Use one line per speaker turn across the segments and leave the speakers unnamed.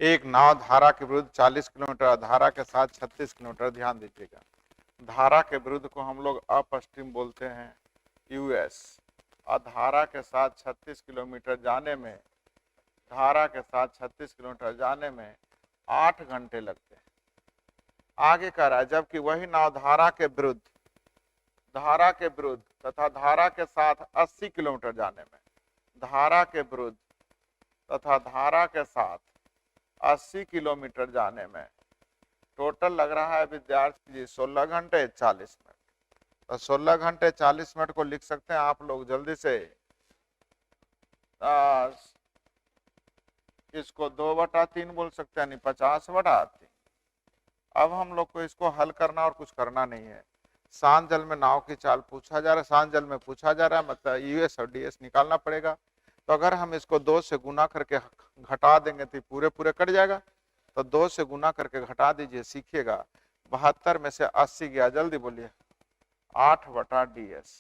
एक नाव धारा के विरुद्ध 40 किलोमीटर, धारा के साथ 36 किलोमीटर। ध्यान दीजिएगा, धारा के विरुद्ध को हम लोग अपस्ट्रीम बोलते हैं यूएस, और धारा के साथ 36 किलोमीटर जाने में, धारा के साथ 36 किलोमीटर जाने में 8 घंटे लगते हैं। आगे कह रहा है जबकि वही नाव धारा के विरुद्ध तथा धारा के साथ 80 किलोमीटर जाने में, धारा के विरुद्ध तथा धारा के साथ 80 किलोमीटर जाने में टोटल लग रहा है विद्यार्थी जी 16 घंटे 40 मिनट। तो 16 घंटे 40 मिनट को लिख सकते हैं आप लोग जल्दी से, इसको 2/3 बोल सकते हैं, यानी 50/3। अब हम लोग को इसको हल करना और कुछ करना नहीं है। शांत जल में नाव की चाल पूछा जा रहा है, शांत जल में पूछा जा रहा है, मतलब यूएस और डीएस निकालना पड़ेगा। तो अगर हम इसको 2 से गुना करके घटा देंगे तो पूरे कट जाएगा। तो 2 से गुना करके घटा दीजिए, सीखिएगा। 72 में से 80 गया, जल्दी बोलिए, 8/ds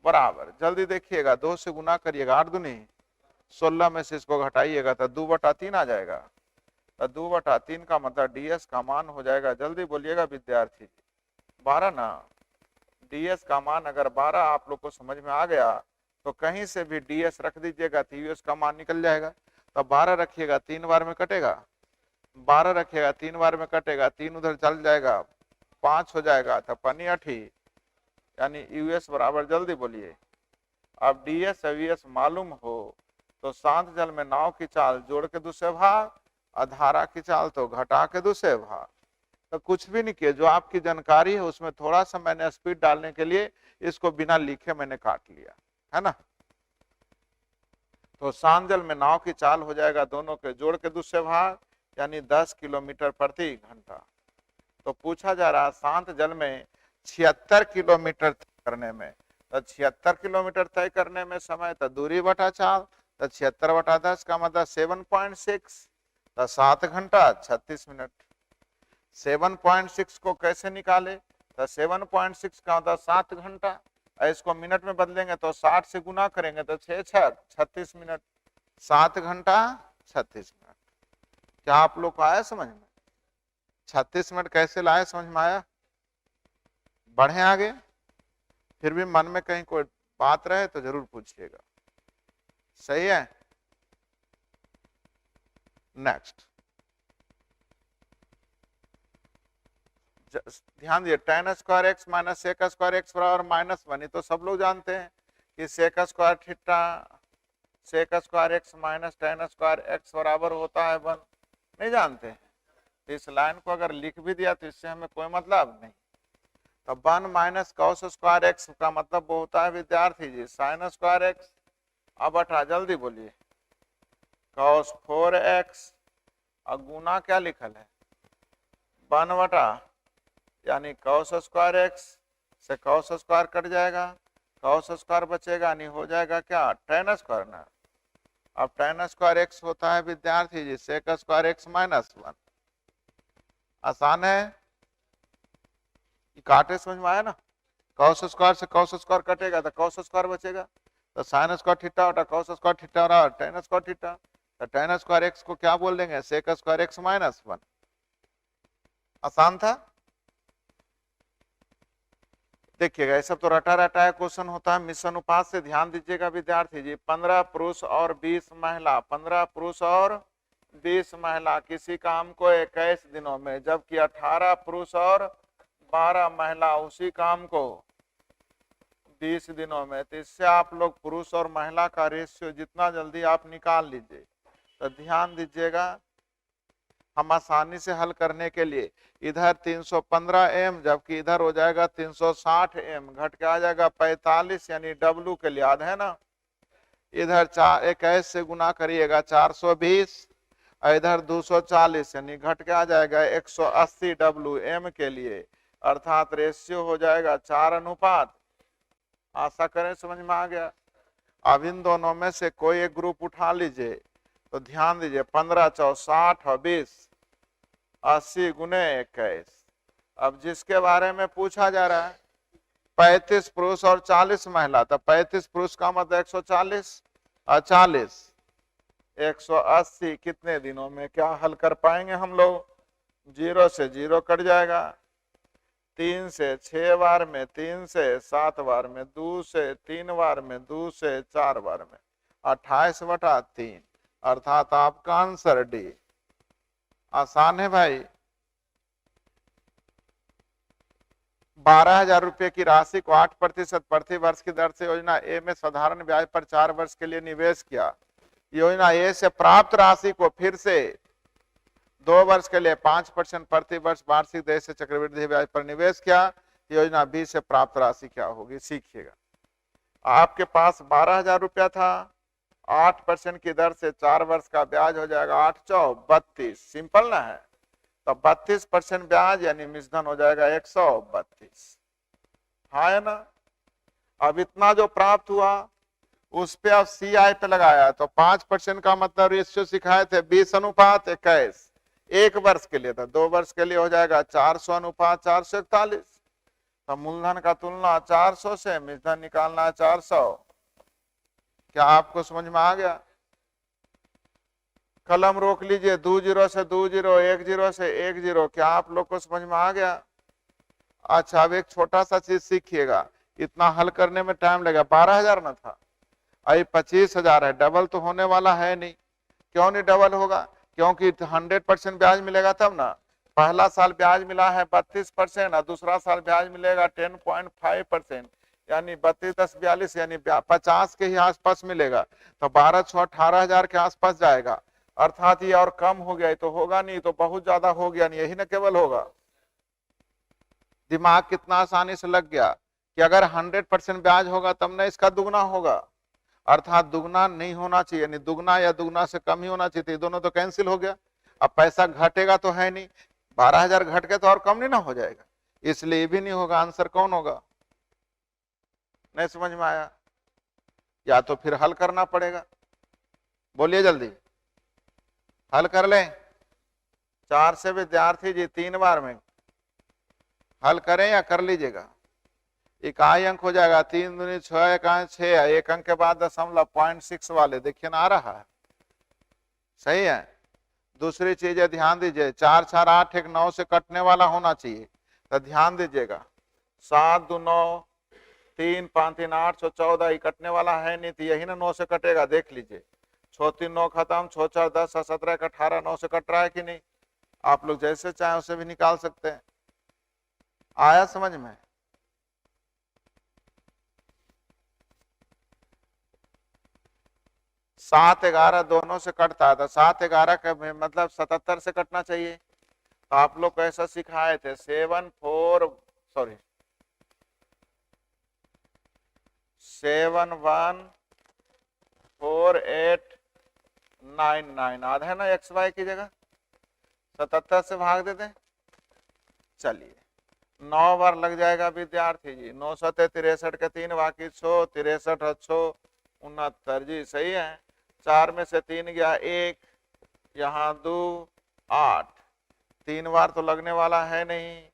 बराबर, जल्दी देखिएगा, 2 से गुना करिएगा, 8 दूनी 16 में से इसको घटाइएगा तो 2/3 आ जाएगा। तो 2/3 का मतलब ds का मान हो जाएगा, जल्दी बोलिएगा विद्यार्थी, 12 ना। ds का मान अगर 12 आप लोग को समझ में आ गया तो कहीं से भी ds रख दीजिएगा तो यूएस का मान निकल जाएगा। तो 12 रखिएगा, 3 बार में कटेगा, 12 रखिएगा, 3 बार में कटेगा, 3 उधर चल जाएगा, 5 हो जाएगा, तो पनी 8, यानी यूएस बराबर, जल्दी बोलिए। अब ds और यूएस मालूम हो तो शांत जल में नाव की चाल जोड़ के दूसरे भाग, और धारा की चाल तो घटा के दूसरे भाग। तो कुछ भी नहीं किए, जो आपकी जानकारी है उसमें थोड़ा सा मैंने स्पीड डालने के लिए इसको बिना लिखे मैंने काट लिया, है ना। तो शांत जल में नाव की चाल हो जाएगा दोनों के जोड़ के दूसरे भाग, यानी 10 किलोमीटर प्रति घंटा। तो पूछा जा रहा है शांत जल में 76 किलोमीटर तय करने में, तो 76 किलोमीटर तय करने में समय, तो दूरी बटा चाल, तो 76/10 का मतलब 7.6, तो 7 घंटा 36 मिनट। 7.6 को कैसे निकाले, तो 7.6 का मतलब 7 घंटा, इसको मिनट में बदलेंगे तो 60 से गुना करेंगे तो 6×6 36 मिनट, 7 घंटा 36 मिनट। क्या आप लोग को आया समझ में? 36 मिनट कैसे लाए, समझ में आया? बढ़े आगे, फिर भी मन में कहीं कोई बात रहे तो जरूर पूछिएगा, सही है। नेक्स्ट ध्यान दिए, tan square x minus sec square x बराबर -1, तो सब लोग जानते हैं कि sec square theta sec square x minus tan square x बराबर होता है 1, नहीं जानते हैं? इस लाइन को अगर लिख भी दिया तो इससे हमें कोई मतलब नहीं। तो 1 माइनस cos स्क्वायर x का मतलब वो होता है विद्यार्थी जी sin स्क्वायर x। अब हटा, जल्दी बोलिए, cos 4x और गुना क्या लिखल है 1/, यानी cos स्क्वायर x से cos स्क्वायर कट जाएगा, cos स्क्वायर बचेगा, यानी हो जाएगा क्या tan स्क्वायर ना। अब tan स्क्वायर x होता है विद्यार्थी जी sec स्क्वायर x -1। आसान है, काटे समझ में आया ना। cos स्क्वायर से cos स्क्वायर कटेगा तो cos स्क्वायर बचेगा, तो sin स्क्वायर थीटा और cos स्क्वायर थीटा और tan स्क्वायर थीटा, तो tan स्क्वायर x को क्या बोल देंगे sec स्क्वायर x -1। आसान था। देखिएगा, ये सब तो रटा रटाया क्वेश्चन होता है मिश्र अनुपात से। ध्यान दीजिएगा विद्यार्थी जी, 15 पुरुष और 20 महिला, 15 पुरुष और 20 महिला किसी काम को 21 दिनों में, जबकि 18 पुरुष और 12 महिला उसी काम को 20 दिनों में। तो इससे आप लोग पुरुष और महिला का रेशियो जितना जल्दी आप निकाल लीजिए। तो ध्यान दीजिएगा, हम आसानी से हल करने के लिए इधर 315 m जबकि इधर हो जाएगा 360 m, घट के आ जाएगा 45, यानी W के लिए याद है ना। इधर 21 से गुना करिएगा 420, और इधर 240, यानी घट के आ जाएगा 180 W m के लिए, अर्थात रेशियो हो जाएगा 4:। आशा करें समझ में आ गया। अब इन दोनों में से कोई एक ग्रुप उठा लीजिए। तो ध्यान दीजिए, 15 × 4 = 60 और 20 80 × 21। अब जिसके बारे में पूछा जा रहा है 35 पुरुष और 40 महिला, तो 35 पुरुष का मतलब 140 और 40 180 कितने दिनों में क्या हल कर पाएंगे हम लोग? 0 से 0 कट जाएगा, 3 से 6 बार में, 3 से 7 बार में, 2 से 3 बार में, 2 से 4 बार में, 28/3, अर्थात आपका आंसर डी। आसान है भाई। 12,000 रुपए की राशि को 8% प्रति वर्ष की दर से योजना ए में साधारण ब्याज पर 4 वर्ष के लिए निवेश किया। योजना ए से प्राप्त राशि को फिर से 2 वर्ष के लिए 5% प्रति वर्ष वार्षिक दर से चक्रवृद्धि ब्याज पर निवेश किया। योजना बी से प्राप्त राशि क्या होगी, सीखिएगा। आपके पास 12,000 रुपया था, 8% की दर से 4 वर्ष का ब्याज हो जाएगा 8 चौक 32, सिंपल ना है। तो 32% ब्याज यानी मिश्रण हो जाएगा 132, है ना। अब इतना जो प्राप्त हुआ उस पे अब CI पे लगाया तो 5% का मतलब रेशियो सिखाए थे 20:21, 1 वर्ष के लिए था, 2 वर्ष के लिए हो जाएगा 400:441। तो मूलधन का तुलना 400 से, मिश्रण निकालना 400। क्या आपको समझ में आ गया? कलम रोक लीजिए, 2 0 से 2 0, 1 0 से 1 0। क्या आप लोग को समझ में आ गया? अच्छा, अब एक छोटा सा चीज सीखिएगा, इतना हल करने में टाइम लगेगा। 12,000 ना था, अभी 25,000 है, डबल तो होने वाला है नहीं। क्यों नहीं डबल होगा? क्योंकि 100% ब्याज मिलेगा तब ना। पहला साल ब्याज मिला है 32% और दूसरा साल ब्याज मिलेगा 10.5%, यानी 32 10 42, यानी 50 के ही आसपास मिलेगा। तो 12 6 18,000 के आसपास जाएगा। अर्थात ये और कम हो गया तो होगा नहीं, तो बहुत ज्यादा हो गया नहीं, यही ना केवल होगा। दिमाग कितना आसानी से लग गया कि अगर 100% ब्याज होगा तब ना इसका दुगना होगा, अर्थात दुगना नहीं होना चाहिए, यानी दुगना या दुगना से कम ही होना चाहिए। दोनों तो कैंसिल हो गया। अब पैसा घटेगा तो है नहीं, 12,000 घट के तो और कम नहीं ना हो जाएगा, इसलिए भी नहीं होगा। आंसर कौन होगा? नहीं समझ में आया? या तो फिर हल करना पड़ेगा, बोलिए जल्दी हल कर लें। 4 से विद्यार्थी जी 3 बार में हल करें या कर लीजिएगा? इकाई अंक हो जाएगा 3 दूनी 6, इकाई 6, 1 अंक के बाद दशमलव 0.6 वाले, देखिए ना आ रहा है, सही है। दूसरी चीज है, ध्यान दीजिए, 4 4 8 एक 9 से कटने वाला होना चाहिए, तो ध्यान दीजिएगा। 7 2 9, 3 5 3 8, 14 ही कटने वाला है नहीं, तो यही ना 9 से कटेगा, देख लीजिए। 6 3 9 खत्म, 6 4 10, 17 18, 9 से कट रहा है कि नहीं? आप लोग जैसे चाहे उसे भी निकाल सकते हैं। आया समझ में? सात 11 दोनों से कटता है, तो 7 11 का मतलब 77 से कटना चाहिए। तो आप लोग कैसा सिखाए थे? 7 1 4 8 9 9, आधा है ना एक्स वाई की जगह, 77 से भाग देते। चलिए 9 बार लग जाएगा विद्यार्थी जी। 9 7 63 के 3 बाकी 6, 63 अच्छो 69 जी, सही है। 4 में से 3 गया 1, यहाँ 2 8, 3 बार तो लगने वाला है नहीं,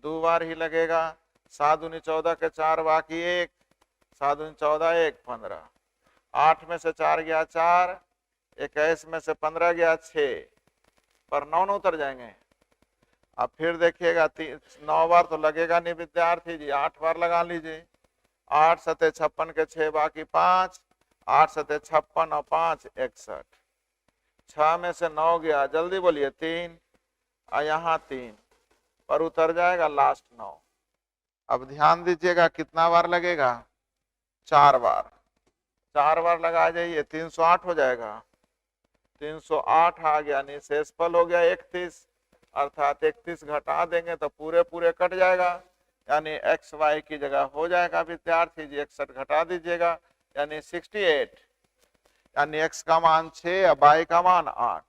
2 बार ही लगेगा। 7 दूनी 14 के 4 बाकी 1, 7 दूनी 14 1 15, 8 में से 4 गया 4, 21 में से 15 गया 6, पर 9 न उतर जाएंगे। अब फिर देखिएगा 9 बार तो लगेगा नहीं विद्यार्थी जी, 8 बार लगा लीजिए। 8 7 56 के 6 बाकी 5, 8 7 56 और 5 61, 6 में से 9 गया, जल्दी बोलिए 3, और यहाँ 3 पर उतर जाएगा लास्ट 9। अब ध्यान दीजिएगा कितना बार लगेगा? 4 बार। 4 बार लगा जाइए, 308 हो जाएगा। 308 आ गया, निशेषफल हो गया 31, अर्थात 31 घटा देंगे तो पूरे पूरे कट जाएगा, यानी एक्स वाई की जगह हो जाएगा विद्यार्थी जी 61 घटा दीजिएगा, यानी 68, यानी एक्स का मान 6 और वाई का मान 8।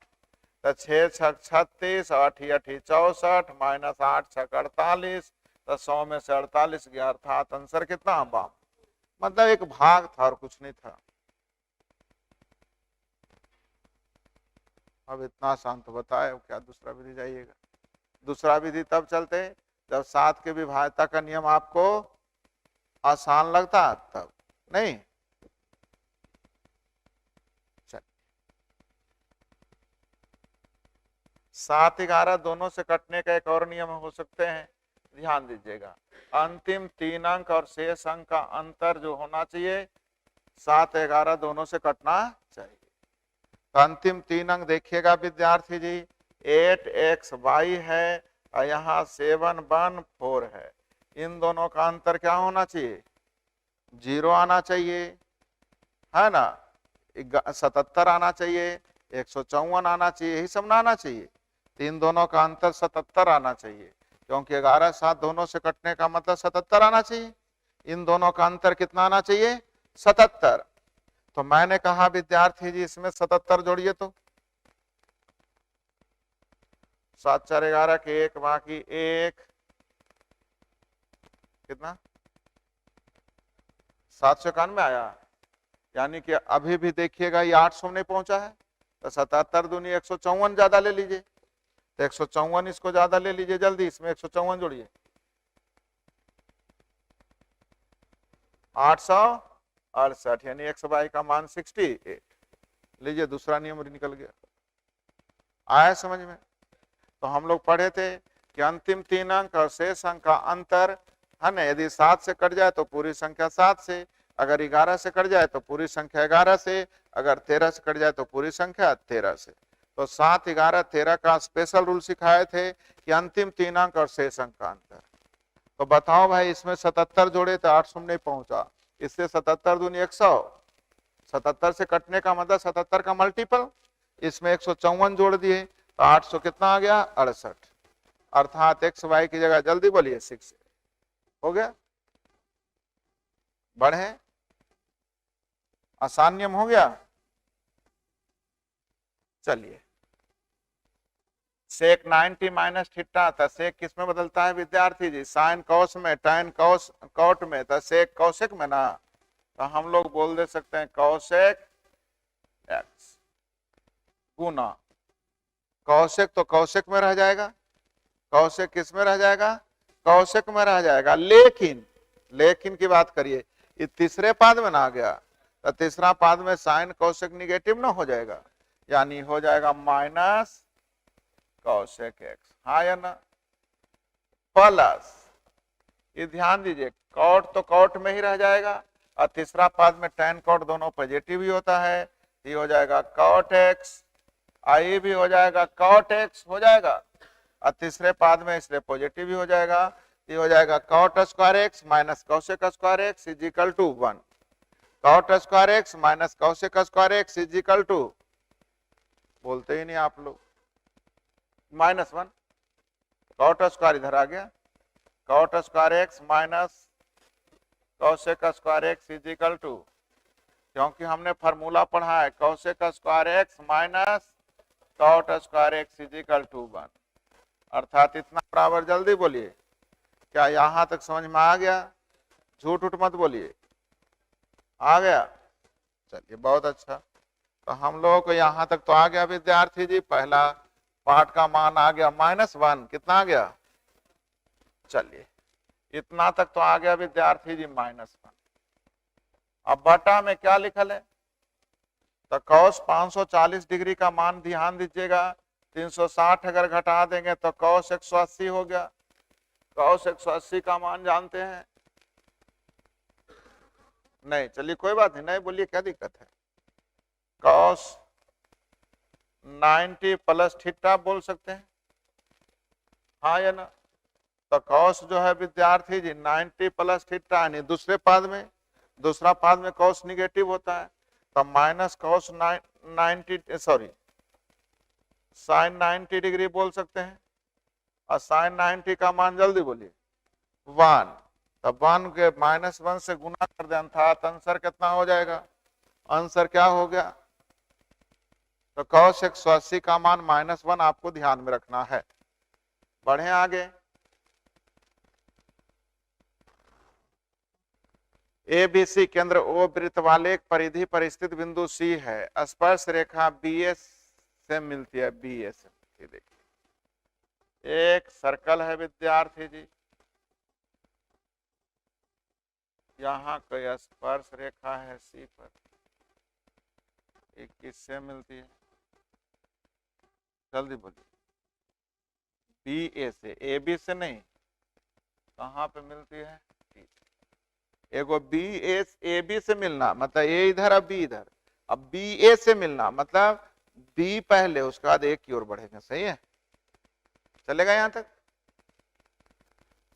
तो 6 6 36, 8 8 64, माइनस 8 6 48, तो 100 में से 48 गया, अर्थात आंसर कितना? बाम, मतलब एक भाग था और कुछ नहीं था। अब इतना शांत बताए, क्या दूसरा विधि जाइएगा? दूसरा विधि तब चलते जब 7 के विभाज्यता का नियम आपको आसान लगता, तब नहीं। 7 11 दोनों से कटने का एक और नियम हो सकते हैं, ध्यान दीजिएगा। अंतिम 3 अंक और शेष अंक का अंतर जो होना चाहिए 7 11 दोनों से कटना चाहिए। तो अंतिम 3 अंक देखिएगा विद्यार्थी जी, 8xy है और यहाँ 714 है। इन दोनों का अंतर क्या होना चाहिए? 0 आना चाहिए, है ना। 77 आना चाहिए, 154 आना चाहिए, यही सब ना आना चाहिए। इन दोनों का अंतर 77 आना चाहिए, क्योंकि 11 7 दोनों से कटने का मतलब 77 आना चाहिए। इन दोनों का अंतर कितना आना चाहिए? 77। तो मैंने कहा विद्यार्थी जी इसमें 77 जोड़िए, तो 7 4 11 के 1 बाकी 1 कितना 791 आया। यानी कि अभी भी देखिएगा ये 800 नहीं पहुंचा है, तो 77 दूनी 154 ज्यादा ले लीजिए, तो 154 इसको ज्यादा ले लीजिए, जल्दी इसमें 154 जोड़िए। 868 यानी xy का मान 68। लीजिए दूसरा नियम निकल गया। आया समझ में? तो हम लोग पढ़े थे कि अंतिम 3 अंक और शेष अंक का अंतर है ना, यदि 7 से कट जाए तो पूरी संख्या 7 से, अगर 11 से कट जाए तो पूरी संख्या 11 से, अगर 13 से कट जाए तो पूरी संख्या 13 से। तो 7 11 13 का स्पेशल रूल सिखाए थे कि अंतिम 3 अंक और शेष अंक का अंतर। तो बताओ भाई इसमें 77 जोड़े तो 800 नहीं पहुंचा, इससे 77 दूनी 100, 77 से कटने का मतलब 77 का मल्टीपल, इसमें 154 जोड़ दिए तो 800 कितना आ गया? 68। अर्थात एक्स वाई की जगह जल्दी बोलिए 6 हो गया। बढ़े, आसान नियम हो गया। चलिए सेक 90 माइनस थीटा था, सेक किस में बदलता है विद्यार्थी जी? साइन कॉस में, टैन कॉस कॉट में, तो सेक कौशिक में ना, तो हम लोग बोल दे सकते हैं कौशिक एक्स गुना कौशिक, तो कौशिक में रह जाएगा, कौशिक किस में रह जाएगा? कौशिक में रह जाएगा। लेकिन लेकिन की बात करिए, ये तीसरे पाद में ना आ गया, तो तीसरा पाद में साइन कौशिक निगेटिव ना हो जाएगा, यानी हो जाएगा माइनस कौशिक एक्स, हाँ या ना, प्लस, ये ध्यान दीजिए कॉट तो कॉट में ही रह जाएगा, और तीसरा पाद में टैन कॉट दोनों पॉजिटिव ही होता है, ये हो जाएगा कॉट एक्स, आई भी हो जाएगा कॉट एक्स हो जाएगा, और तीसरे पाद में इसलिए पॉजिटिव ही हो जाएगा, ये हो जाएगा cot square x minus cosec square x is equal to 1। Cot square x minus cosec square x is equal to, बोलते ही नहीं आप लोग, -1। कॉट स्क्वायर इधर आ गया, cot square x minus cosec square x is equal to, क्योंकि हमने फार्मूला पढ़ा है cosec square x minus cot square x is equal to 1। अर्थात इतना बराबर, जल्दी बोलिए, क्या यहां तक समझ में आ गया? झूठ उठ मत बोलिए, आ गया? चलिए बहुत अच्छा। तो हम लोगों को यहां तक तो आ गया विद्यार्थी जी, पहला पार्ट का मान आ गया -1, कितना आ गया? चलिए इतना तक तो आ गया विद्यार्थी जी -1। अब बटा में क्या लिखल है? तो cos 540 डिग्री का मान ध्यान दीजिएगा, 360 अगर घटा देंगे तो cos 180 हो गया। cos 180 का मान जानते हैं? नहीं, चलिए कोई बात नहीं, नहीं बोलिए, क्या दिक्कत है? cos 90 प्लस थीटा बोल सकते हैं, हाँ या ना? तो cos जो है विद्यार्थी जी 90 प्लस थीटा, यानी दूसरे पाद में, दूसरा पाद में cos निगेटिव होता है, तो minus cos 90 sorry sine 90 degree बोल सकते हैं, और साइन 90 का मान जल्दी बोलिए 1, तो 1 के -1 से गुना कर दें, अर्थात आंसर कितना हो जाएगा? आंसर क्या हो गया? तो cos 180 का मान -1 आपको ध्यान में रखना है। बढ़े आगे, ABC केंद्र O वृत्त वाले एक परिधि पर स्थित बिंदु C है, स्पर्श रेखा BS से मिलती है, BS से। देखिए एक सर्कल है विद्यार्थी जी, यहाँ कोई स्पर्श रेखा है C पर, एक किससे मिलती है? जल्दी बोलिए, बी ए से, ए बी से नहीं, कहाँ पे मिलती है, एगो बी ए बी से मिलना मतलब ए इधर अब बी इधर, अब बी ए से मिलना मतलब बी पहले उसके बाद ए की ओर बढ़ेगा, सही है, चलेगा यहां तक,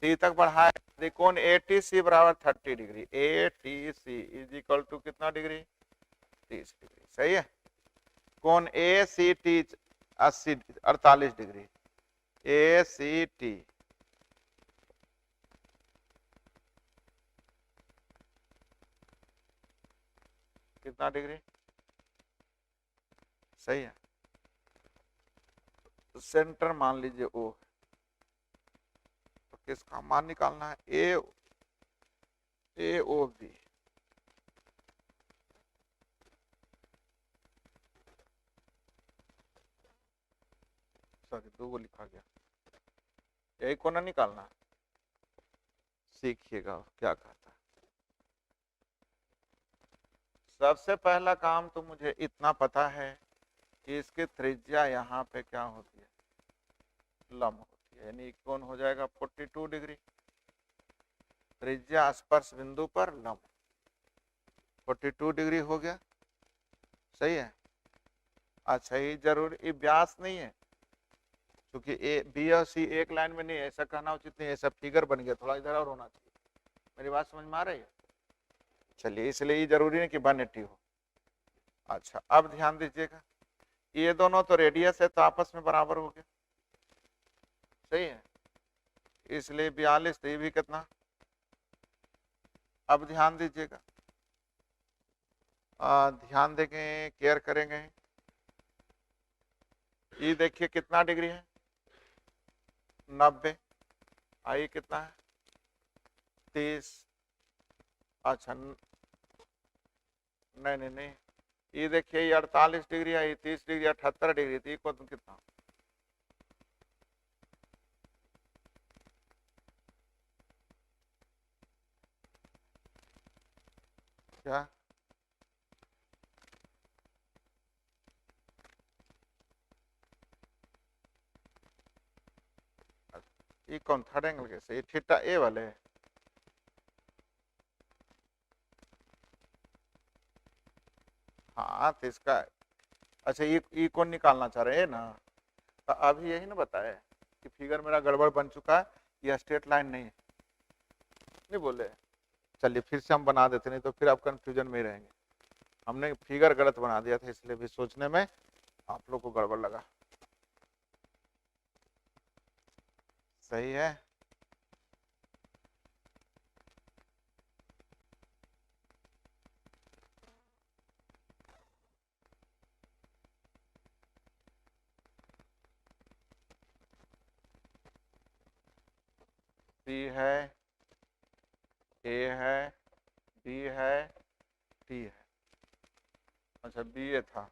सी तक बढ़ाए, कोण ए टी सी बराबर 30 degree, A T C is equal to कितना डिग्री, 30 डिग्री, सही है, कोण A C T 48 degree, A C T कितना डिग्री, सही है, सेंटर मान लीजिए ओ, तो किसका मान निकालना है, ए ओ बी, सॉरी दो को लिखा गया, यही कोना निकालना, सीखिएगा क्या कहता है। सबसे पहला काम तो मुझे इतना पता है कि इसकी त्रिज्या यहाँ पे क्या होती है, लंब होती है, यानी कोण हो जाएगा 42 डिग्री, त्रिज्या स्पर्श बिंदु पर लंब 42 डिग्री हो गया, सही है। अच्छा ये जरूर ये व्यास नहीं है, क्योंकि ए बी और सी एक लाइन में नहीं है, ऐसा कहना उचित नहीं है, ऐसा फिगर बन गया, थोड़ा इधर और होना चाहिए, मेरी बात समझ में आ रही है, चलिए इसलिए ये जरूरी नहीं कि 180 हो। अच्छा अब ध्यान दीजिएगा, ये दोनों तो रेडियस है तो आपस में बराबर हो गया, सही है, इसलिए 42, तो ये भी कितना, अब ध्यान दीजिएगा, ध्यान देंगे, केयर करेंगे, ये देखिए कितना डिग्री है, 90, आई कितना है 30, अच्छा नहीं, ये देखिए ये 48 डिग्री है, ये 30 डिग्री, 78 डिग्री, तो ये को कितना, क्या, ये कौन थर्ड एंगल कैसे, ये थीटा ए वाले, हाँ तो इसका, अच्छा ये कौन निकालना चाह रहे हैं ना, तो अभी यही ना बताए कि फिगर मेरा गड़बड़ बन चुका है, ये स्ट्रेट लाइन नहीं है, नहीं बोले, चलिए फिर से हम बना देते, नहीं तो फिर आप कंफ्यूजन में ही रहेंगे, हमने फिगर गलत बना दिया था, इसलिए भी सोचने में आप लोग को गड़बड़ लगा, सही है, सी है, ए है, बी है, टी है, अच्छा बी ए था,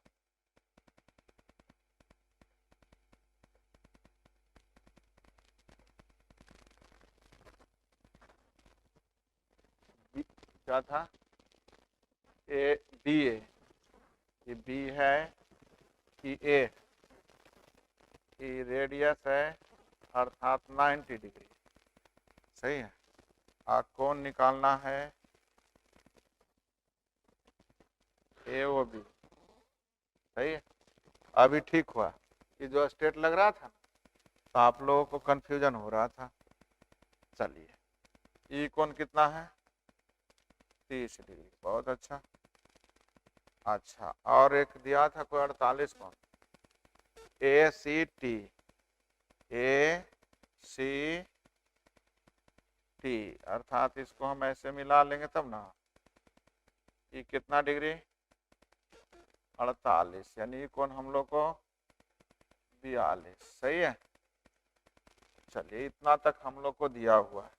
क्या था, ए बी ए, ये बी है कि ए, ये रेडियस है अर्थात 90 डिग्री, सही है, कोण निकालना है ए ओ बी, सही है, अभी ठीक हुआ, ये जो स्ट्रेट लग रहा था तो आप लोगों को कंफ्यूजन हो रहा था, चलिए ई कोण कितना है 30 डिग्री, बहुत अच्छा, अच्छा और एक दिया था कोई 48 कोण, A C T, A C T, अर्थात इसको हम ऐसे मिला लेंगे तब ना, ये कितना डिग्री 48, यानी कौन हम लोग को 42, सही है, चलिए इतना तक हम लोग को दिया हुआ है,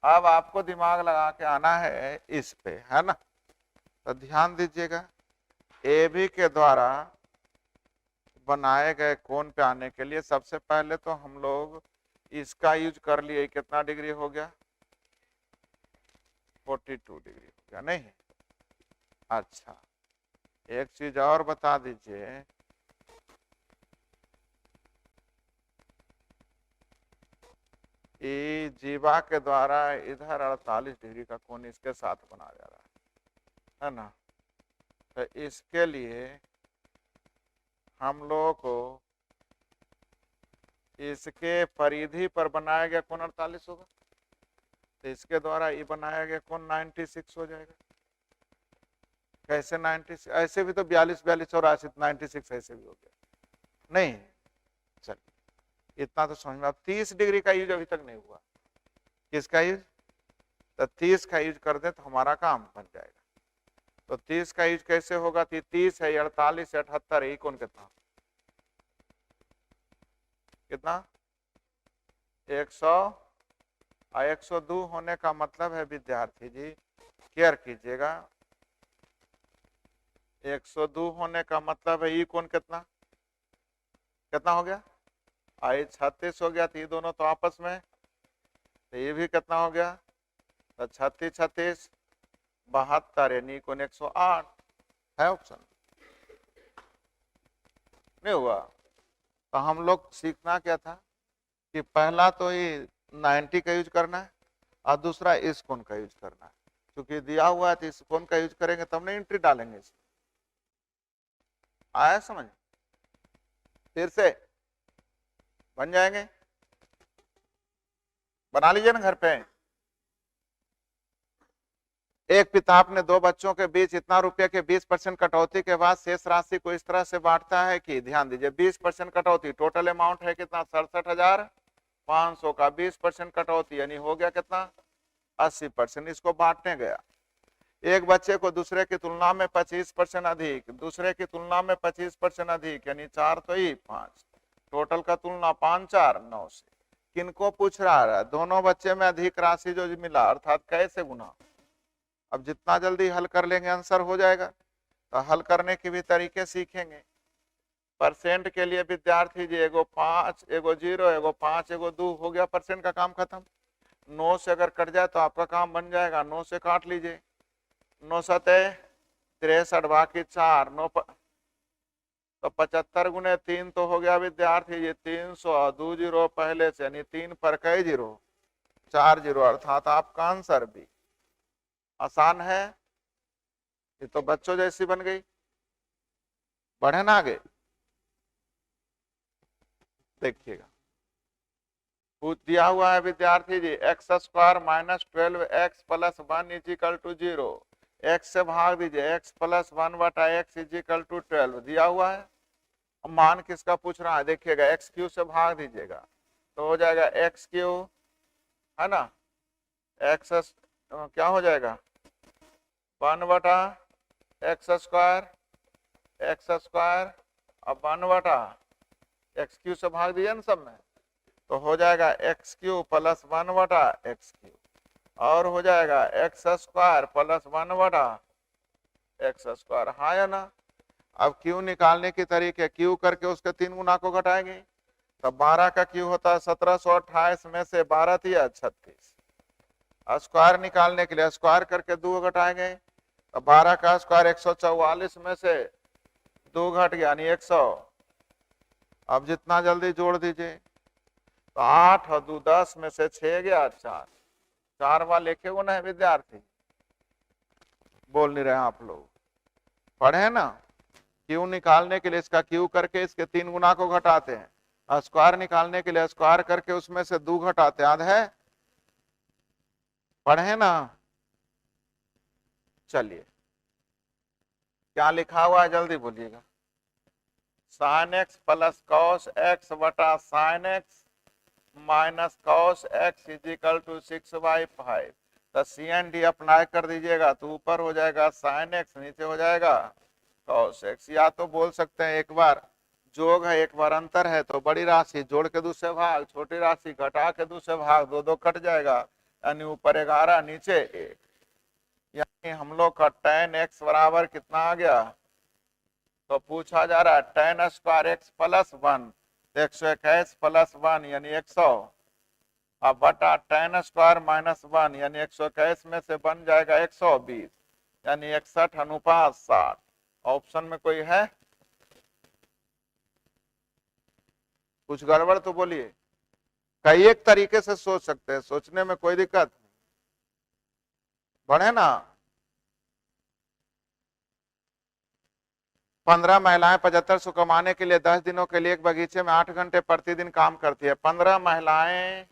अब आपको दिमाग लगा के आना है इस पे, है ना, तो ध्यान दीजिएगा, ए बी के द्वारा बनाए गए कोण पे आने के लिए सबसे पहले तो हम लोग इसका यूज कर लिए, कितना डिग्री हो गया 42 डिग्री हो गया, नहीं, अच्छा एक चीज और बता दीजिए, ये जीवा के द्वारा इधर 48 डिग्री का कोण इसके साथ बना जा रहा है ना। तो इसके लिए हम लोगों को इसके परिधि पर बनाया गया कोण 48 होगा, तो इसके द्वारा ये बनाया गया कोण 96 हो जाएगा। कैसे 96? ऐसे भी तो 42 42 और 96 ऐसे भी हो गया नहीं। चलिए इतना तो समझ में। अब 30 डिग्री का यूज अभी तक नहीं हुआ। किसका यूज? तो 30 का यूज कर दे तो हमारा काम बन जाएगा। तो 30 का यूज कैसे होगा? 30 है, 48 है, 78 है, कौन कितना कितना 100 और 102 होने का मतलब है विद्यार्थी जी, केयर कीजिएगा, 102 होने का मतलब है ये कौन कितना कितना हो गया? आई 36 हो गया। तो ये दोनों तो आपस में, तो ये भी कितना हो गया? तो 36 36 72 यानी कौन 108 है। ऑप्शन नहीं हुआ। तो हम लोग सीखना क्या था कि पहला तो ये 90 का यूज करना है और दूसरा इस कोण का यूज करना है। क्योंकि दिया हुआ है तो इस कोण का यूज करेंगे तब नहीं एंट्री डालेंगे। इसमें आया समझ? फिर से बन जाएंगे, बना लीजिए ना घर पे। एक पिता अपने दो बच्चों के बीच इतना रुपये के 20% कटौती के बाद शेष राशि को इस तरह से बांटता है कि, ध्यान दीजिए, 20% कटौती, टोटल अमाउंट है कितना? 67,500 का 20% कटौती यानी हो गया कितना? 80%। इसको बांटने गया। एक बच्चे को दूसरे की तुलना में 25% अधिक, दूसरे की तुलना में 25% अधिक यानी 4 तो ही 5, टोटल का तुलना 5 4 9 से। किनको पूछ रहा है? दोनों बच्चे में अधिक राशि जो मिला, अर्थात कैसे गुना। अब जितना जल्दी हल कर लेंगे आंसर हो जाएगा। तो हल करने के भी तरीके सीखेंगे। परसेंट के लिए विद्यार्थी जी, एगो 5 एगो 0 एगो 5 एगो 2 हो गया, परसेंट का काम खत्म। 9 से अगर कट जाए तो आपका काम बन जाएगा। 9 से काट लीजिए, 9 सते 63 बाकी 4 9 तो 75 गुने 3 तो हो गया विद्यार्थी ये 300, 2 जीरो पहले से यानी 3 पर कई जीरो? 4 जीरो, अर्थात आपका आंसर भी। आसान है, ये तो बच्चों जैसी बन गई। बढ़े ना आगे, देखिएगा। दिया हुआ है विद्यार्थी जी, x square minus 12x plus 1 is equal to 0। X से भाग दीजिए, एक्स प्लस 1 बटा एक्स इज इक्वल टू 12 दिया हुआ है। मान किसका पूछ रहा है? देखिएगा, एक्स क्यू से भाग दीजिएगा तो हो जाएगा एक्स क्यू, है ना। एक्स क्या हो जाएगा? 1 बटा एक्स स्क्वायर अब 1 बटा एक्स क्यू से भाग दिया ना सब में, तो हो जाएगा एक्स क्यू प्लस 1 बटा एक्स क्यू, और हो जाएगा एक्स स्क्वायर प्लस 1 बटा एक्स स्क्वायर, हाँ या ना। अब क्यू निकालने के तरीके, क्यू करके उसके 3 गुना को घटाएंगे। तब 12 का क्यू होता है 1728 में से 12 दिया 36। स्क्वायर निकालने के लिए स्क्वायर करके 2 घटाएंगे। तो 12 का स्क्वायर 144 में से 2 घट गया यानी 100। अब जितना जल्दी जोड़ दीजिए, तो 8 और 2 10 में से 6 गया 4, 4 वाले के गुना है विद्यार्थी। बोल नहीं रहे आप लोग, पढ़े ना। क्यू निकालने के लिए इसका क्यू करके इसके 3 गुना को घटाते हैं, स्क्वायर निकालने के लिए स्क्वायर करके उसमें से 2 घटाते हैं, याद है? पढ़े ना। चलिए क्या लिखा हुआ है जल्दी बोलिएगा। Sine x plus cos x बटा sine x minus cos x is equal to 6/5। तो सी एंड डी अप्लाई कर दीजिएगा तो ऊपर हो जाएगा साइन एक्स, नीचे हो जाएगा कॉस एक्स। या तो बोल सकते हैं एक बार जोग है एक बार अंतर है, तो बड़ी राशि जोड़ के दूसरे भाग, छोटी राशि घटा के दूसरे भाग, 2 2 कट जाएगा यानी ऊपर 11 नीचे 1। यानी हम लोग का tan x बराबर कितना आ गया? तो पूछा जा रहा है tan square x plus 1, 121 plus 1 यानी 100, अब बटा tan स्क्वायर माइनस 1 यानी 121 में से बन जाएगा 120 यानी 61:60। ऑप्शन में कोई है? कुछ गड़बड़ तो बोलिए। कई एक तरीके से सोच सकते हैं, सोचने में कोई दिक्कत नहीं, बढ़े ना। 15 महिलाएं 7500 कमाने के लिए 10 दिनों के लिए एक बगीचे में 8 घंटे प्रतिदिन काम करती है। 15 महिलाएं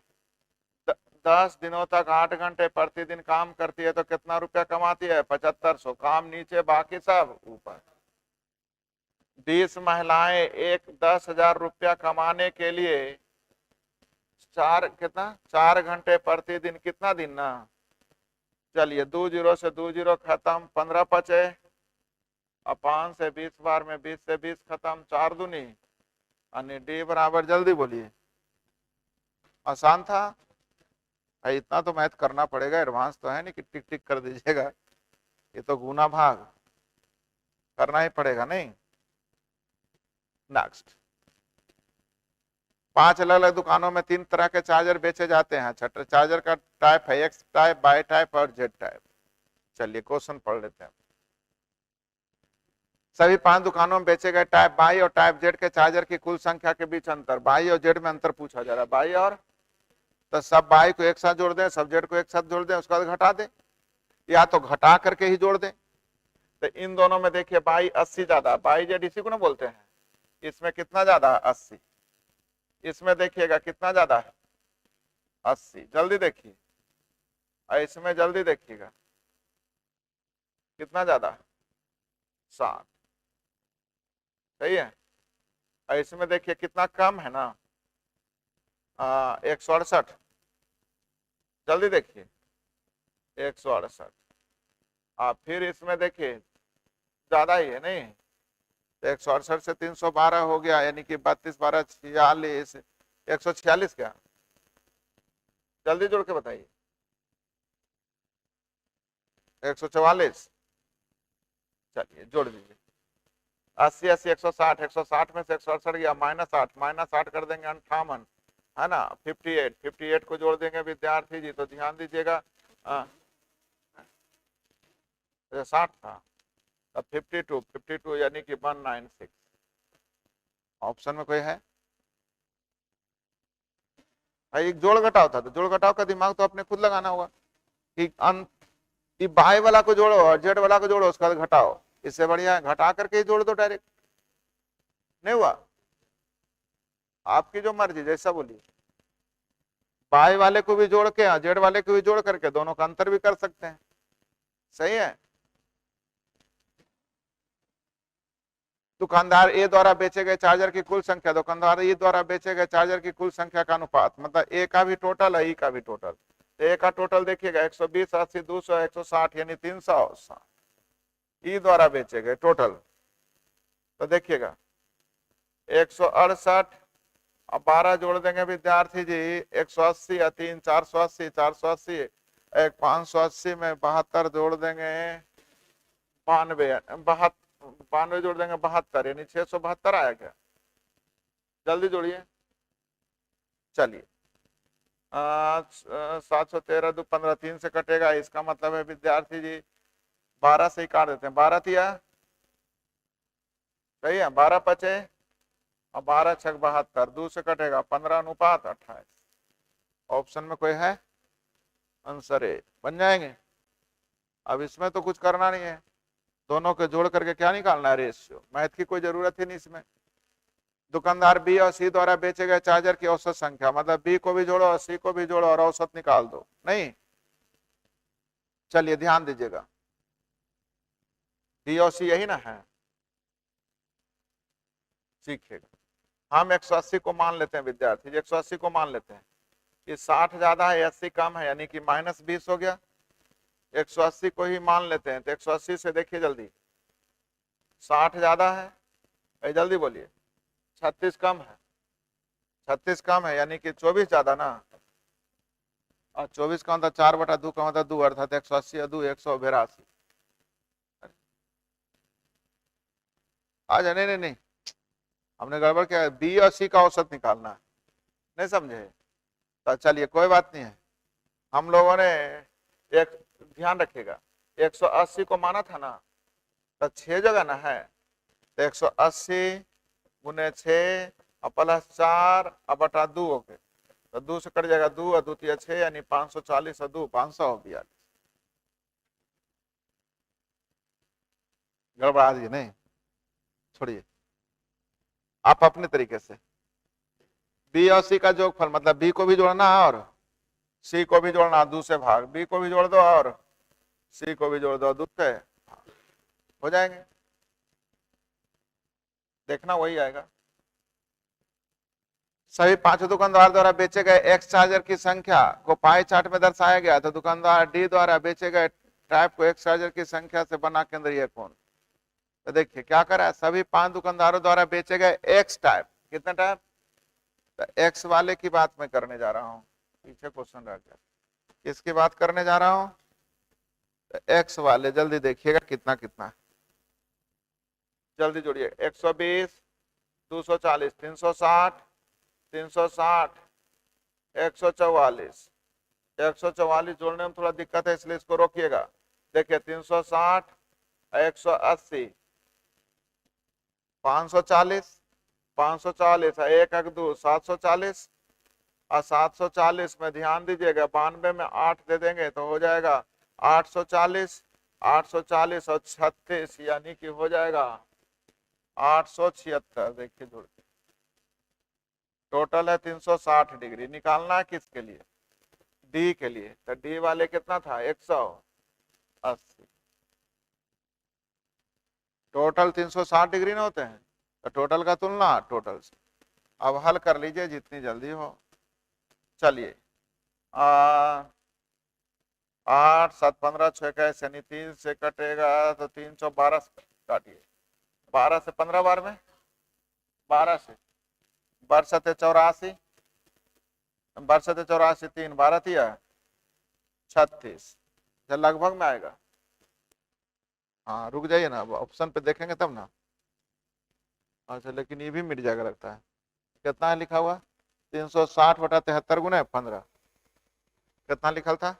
10 दिनों तक 8 घंटे प्रतिदिन काम करती है तो कितना रुपया कमाती है? 7500। काम नीचे, बाकी सब ऊपर। 20 महिलाएं एक 10,000 रुपया कमाने के लिए 4 घंटे प्रतिदिन, कितना दिन ना। चलिए 2 जीरो से 2 जीरो खत्म, 15 बचे, अब 5 से 20 बार में 20 से 20 खत्म, 4 दूनी यानी डी बराबर, जल्दी बोलिए। आसान था। इतना तो मैथ करना पड़ेगा, एडवांस तो है नहीं कि टिक टिक कर दीजिएगा, ये तो गुना भाग करना ही पड़ेगा। नहीं, नेक्स्ट। 5 अलग अलग दुकानों में 3 तरह के चार्जर बेचे जाते हैं। चार्जर का टाइप है एक्स टाइप, वाई टाइप और जेड टाइप। चलिए क्वेश्चन पढ़ लेते हैं। सभी 5 दुकानों में बेचे गए टाइप वाई और टाइप जेड के चार्जर की कुल संख्या के बीच अंतर। वाई और जेड में अंतर पूछा जा रहा है। वाई और, तो सब वाई को एक साथ जोड़ दें, सब जेड को एक साथ जोड़ दें, उसका घटा दें, या तो घटा करके ही जोड़ दें। तो इन दोनों में देखिए वाई 80 ज्यादा, वाई जेड इसी को ना बोलते हैं। इसमें कितना ज्यादा है? 80। इसमें देखिएगा कितना ज्यादा है? 80। जल्दी देखिए, और इसमें जल्दी देखिएगा कितना ज्यादा है? 60। सही है। और इसमें देखिए कितना कम है ना, 168। जल्दी देखिए 168। आप फिर इसमें देखिए ज्यादा ही है नहीं, तो 168 से 312 हो गया, यानी कि 32 12 46, 146 क्या? जल्दी जोड़ के बताइए। 144। चलिए जोड़ दीजिए। 80 80 160, 160 में से 168 गया, -8 कर देंगे 58, है ना। 58 को जोड़ देंगे विद्यार्थी जी, तो ध्यान दीजिएगा 60 था, अब 52 यानी कि 196। ऑप्शन में कोई है? एक जोड़ घटाव था, तो जोड़ घटाव का दिमाग तो अपने खुद लगाना होगा कि बाई वाला को जोड़ो और जेड वाला को जोड़ो, उसका घटाओ। इससे बढ़िया है घटा करके ही जोड़ दो डायरेक्ट। नहीं हुआ? आपकी जो मर्जी, जैसा बोलिए। बाई वाले को भी जोड़ के, जेड वाले को भी जोड़ करके दोनों का अंतर भी कर सकते हैं। सही है। दुकानदार ए द्वारा बेचे गए चार्जर की कुल संख्या दुकानदार ई द्वारा बेचे गए चार्जर की कुल संख्या का अनुपात, मतलब ए का भी टोटल है, ई का भी टोटल। ए का टोटल देखिएगा 120 80 200 160 यानी 300। ई द्वारा बेचे गए टोटल, तो देखिएगा 168 अब 12 जोड़ देंगे विद्यार्थी जी, 180 या 3 480, 480 एक 580 में 72 जोड़ देंगे 92 जोड़ देंगे 72, यानी 672 आया क्या? जल्दी जोड़िए। चलिए 713 2 15 3 से कटेगा, इसका मतलब है विद्यार्थी जी 12 से ही काट देते हैं। 12 थिया, सही है। 12 बचे और 12 6 72, 2 से कटेगा 15 अनुपात 28। ऑप्शन में कोई है? Answer A. बन जाएंगे। अब इसमें तो कुछ करना नहीं है, दोनों को जोड़ करके क्या निकालना है? रेशियो। मैथ की कोई जरूरत ही नहीं इसमें। दुकानदार बी और सी द्वारा बेचे गए चार्जर की औसत संख्या, मतलब बी को भी जोड़ो और सी को भी जोड़ो और औसत निकाल दो। नहीं, चलिए ध्यान दीजिएगा, बी और सी यही ना है, सीखेगा। हम 180 को मान लेते हैं विद्यार्थी, 180 को मान लेते हैं कि 60 ज्यादा है 80 कम है, यानी कि -20 हो गया। 180 को ही मान लेते हैं, तो 180 से देखिए जल्दी 60 ज्यादा है, जल्दी बोलिए। 36 कम है, 36 कम है, यानी कि 24 ज्यादा ना। और 24 का मतलब 4/2 का मतलब 2, अर्थात 180 या 2 182। आज नहीं नहीं नहीं, हमने गड़बड़ किया। बी और सी का औसत निकालना है, नहीं समझे? तो चलिए कोई बात नहीं है। हम लोगों ने एक ध्यान रखिएगा 180 को माना था ना, तो 6 जगह ना है, तो 180 × 6 + 4 / 2 हो गए, तो 2 से कट जाएगा 2 और 2 तिया 6 यानी 540 और 2 542। गड़बड़ा दीजिए, नहीं छोड़िए, आप अपने तरीके से बी और सी का जोगफल मतलब बी को भी जोड़ना और सी को भी जोड़ना, 2 से भाग, बी को भी जोड़ दो और सी को भी जोड़ दो, 2 से हो जाएंगे, देखना वही आएगा। सभी 5 दुकानदार द्वारा बेचे गए एक्स चार्जर की संख्या को पाई चार्ट में दर्शाया गया, तो दुकानदार डी द्वारा बेचे गए टाइप को एक्स चार्जर की संख्या से बना केंद्रीय कोण। तो देखिए क्या करा है, सभी 5 दुकानदारों द्वारा बेचे गए एक्स टाइप, कितने टाइप, तो एक्स वाले की बात मैं करने जा रहा हूँ, पीछे क्वेश्चन रह गया, किसकी बात करने जा रहा हूँ, तो एक्स वाले, जल्दी देखिएगा कितना कितना, जल्दी जोड़िए, 120 240 360 360 144 144 जोड़ने में थोड़ा दिक्कत है इसलिए इसको रोकिएगा। देखिए 360 180 540 540 1 1 2 740 और 740 में ध्यान दीजिएगा 92 में 8 दे देंगे तो हो जाएगा 840 840 और 36 यानी कि हो जाएगा 876। देखिए जोड़ के टोटल है 360 डिग्री, निकालना है किसके लिए, डी के लिए, तो डी वाले कितना था 180, टोटल 360 डिग्री ना होते हैं, तो टोटल का तुलना टोटल से। अब हल कर लीजिए जितनी जल्दी हो। चलिए 8 7 15 6 का यानी 3 से कटेगा तो 3 चौ 12 से काटिए, 12 से 15 बार में 12 से बरसते 84 बरसते 84 3 12 तिया 36, लगभग में आएगा। हाँ रुक जाइए ना, ऑप्शन पे देखेंगे तब ना। अच्छा लेकिन ये भी मिट जाएगा लगता है, कितना है लिखा हुआ 360 बटा 73 गुने 15, कितना लिखा था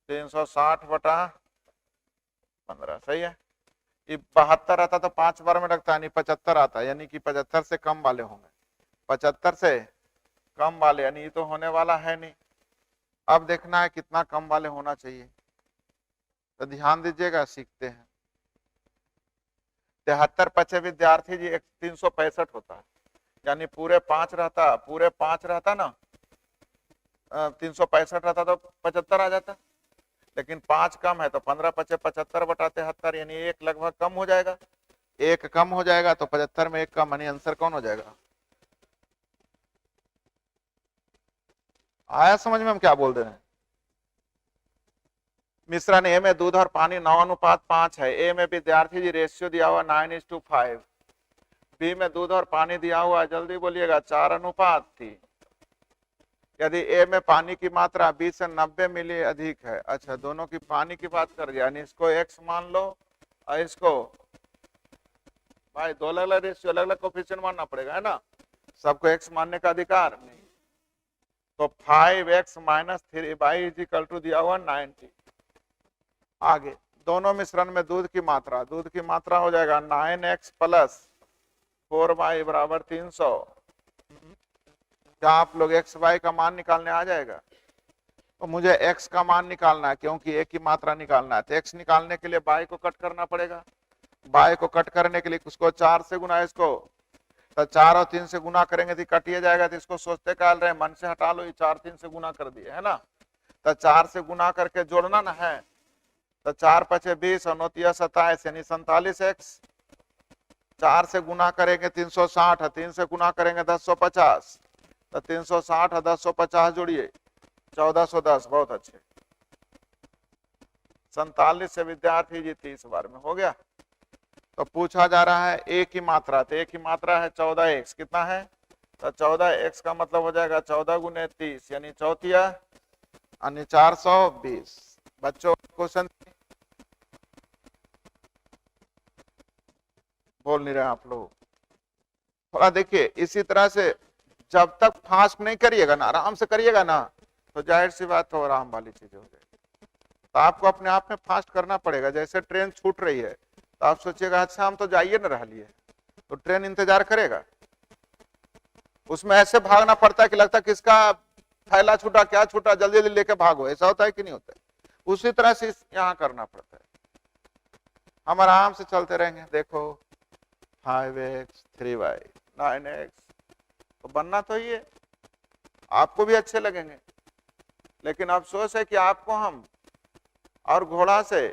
360 बटा 15, सही है। ये 72 आता तो 5 बार में लगता है, नहीं 75 आता, यानी कि 75 से कम वाले होंगे, 75 से कम वाले, यानी ये तो होने वाला है नहीं। अब देखना है कितना कम वाले होना चाहिए, तो ध्यान दीजिएगा, सीखते हैं। 73 पचे विद्यार्थी जी 365 होता है, यानी पूरे 5 रहता, पूरे 5 रहता ना 365 रहता तो 75 आ जाता, लेकिन 5 कम है तो 15 पचे 75 बटा 73 यानी 1 लगभग कम हो जाएगा, 1 कम हो जाएगा तो 75 में 1 कम, यानी आंसर कौन हो जाएगा। आया समझ में हम क्या बोल रहे हैं। मिश्रण ए में दूध और पानी 9:5 है, ए में विद्यार्थी जी रेशियो दिया हुआ 9:5, बी में दूध और पानी दिया हुआ जल्दी बोलिएगा 4:3 थी। यदि ए में पानी की मात्रा 20 से 90 मिली अधिक है, अच्छा दोनों की पानी की बात कर दिया, यानी इसको x मान लो और इसको भाई दो अलग अलग रेशियो अलग अलग कोफिशिएंट मानना पड़ेगा, है ना, सबको x मानने का अधिकार नहीं। तो 5x - 3y = दिया हुआ 90। आगे दोनों मिश्रण में दूध की मात्रा हो जाएगा 9x + 4y = 300। क्या आप लोग x y का मान निकालने आ जाएगा, तो मुझे x का मान निकालना है क्योंकि a की मात्रा निकालना है, तो x निकालने के लिए y को कट करना पड़ेगा, y को कट करने के लिए उसको 4 से गुना, इसको तो 4 और 3 से गुना करेंगे तो कटिए जाएगा, तो इसको सोचते काल रहे मन से हटा लो, ये 4 3 से गुना कर दिए, है ना, तो 4 से गुना करके जोड़ना ना है, तो 4 पचे 20 और 9 तिया 27 यानी 47x, 4 से गुना करेंगे 360 और 3 से गुना करेंगे 1050, तो 360 और 1050 जोड़िए 1410, बहुत अच्छे। 47 से विद्यार्थी जी 30 बार में हो गया। तो पूछा जा रहा है ए की मात्रा, तो ए की मात्रा है 14x, कितना है, तो 14x का मतलब हो जाएगा 14 गुने 30 यानी 4 यानी 420। बच्चों क्वेश्चन बोल नहीं रहे आप लोग, थोड़ा देखिए। इसी तरह से जब तक फास्ट नहीं करिएगा ना, आराम से करिएगा ना, तो जाहिर सी बात तो आराम वाली चीजें हो जाएगी। तो आपको अपने आप में फास्ट करना पड़ेगा, जैसे ट्रेन छूट रही है तो आप सोचिएगा अच्छा हम तो जाइए ना रह लिए, तो ट्रेन इंतजार करेगा, उसमें ऐसे भागना पड़ता है कि लगता है किसका थैला छूटा, क्या छूटा, जल्दी जल्दी लेके भागो, ऐसा होता है कि नहीं होता है? उसी तरह से यहाँ करना पड़ता है। हम आराम से चलते रहेंगे, देखो 5x 3y 9x, तो बनना तो ये आपको भी अच्छे लगेंगे। लेकिन अफसोस है कि आपको हम और घोड़ा से